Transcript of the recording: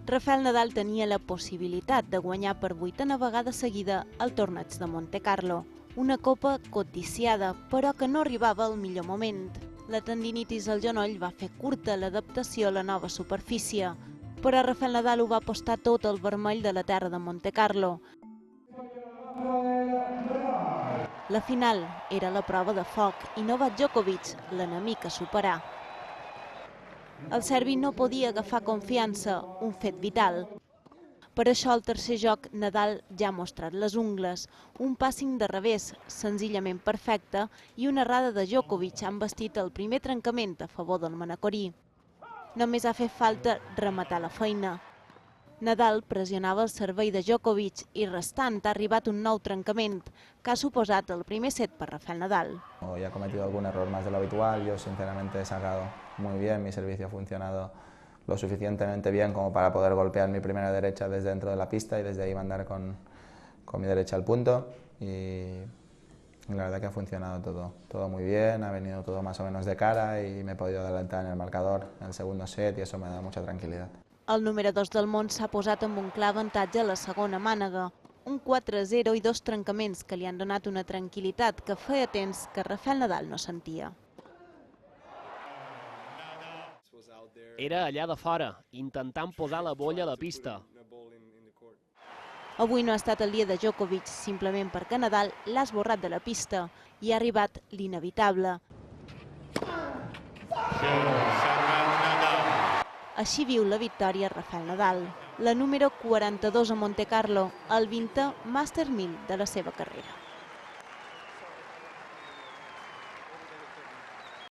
Rafael Nadal tenia la possibilitat de guanyar per 8a vegada seguida el torneig de Montecarlo, una copa codiciada, però que no arribava al millor moment. La tendinitis al genoll va fer curta l'adaptació a la nova superfície, però Rafael Nadal ho va apostar tot al vermell de la terra de Montecarlo. La final era la prova de foc i Novak Djokovic, l'enemic a superar. El serbi no podia agafar confiança, un fet vital. Per això al tercer joc Nadal ja ha mostrat les ungles, un pàssing de revés senzillament perfecte i una errada de Djokovic han vestit el primer trencament a favor del manacorí. Només ha fet falta rematar la feina. Nadal pressionava el servei de Djokovic i restant ha arribat un nou trencament que ha suposat el primer set per Rafael Nadal. Hoy ha cometido algún error más de lo habitual, yo sinceramente he sacado muy bien, mi servicio ha funcionado lo suficientemente bien como para poder golpear mi primera derecha desde dentro de la pista y desde ahí mandar con mi derecha al punto y la verdad que ha funcionado todo muy bien, ha venido todo más o menos de cara y me he podido adelantar en el marcador en el segundo set y eso me da mucha tranquilidad. El número 2 del món s'ha posat amb un clar avantatge a la segona mànega, un 4-0 i 2 trencaments que li han donat una tranquil·litat que feia temps que Rafael Nadal no sentia. Era allà de fora, intentant posar la bolla a la pista. Avui no ha estat el dia de Djokovic, simplement perquè Nadal l'ha esborrat de la pista i ha arribat l'inevitable. Així viu la victòria Rafael Nadal, la número 42 a Montecarlo, el 20è Master 1000 de la seva carrera.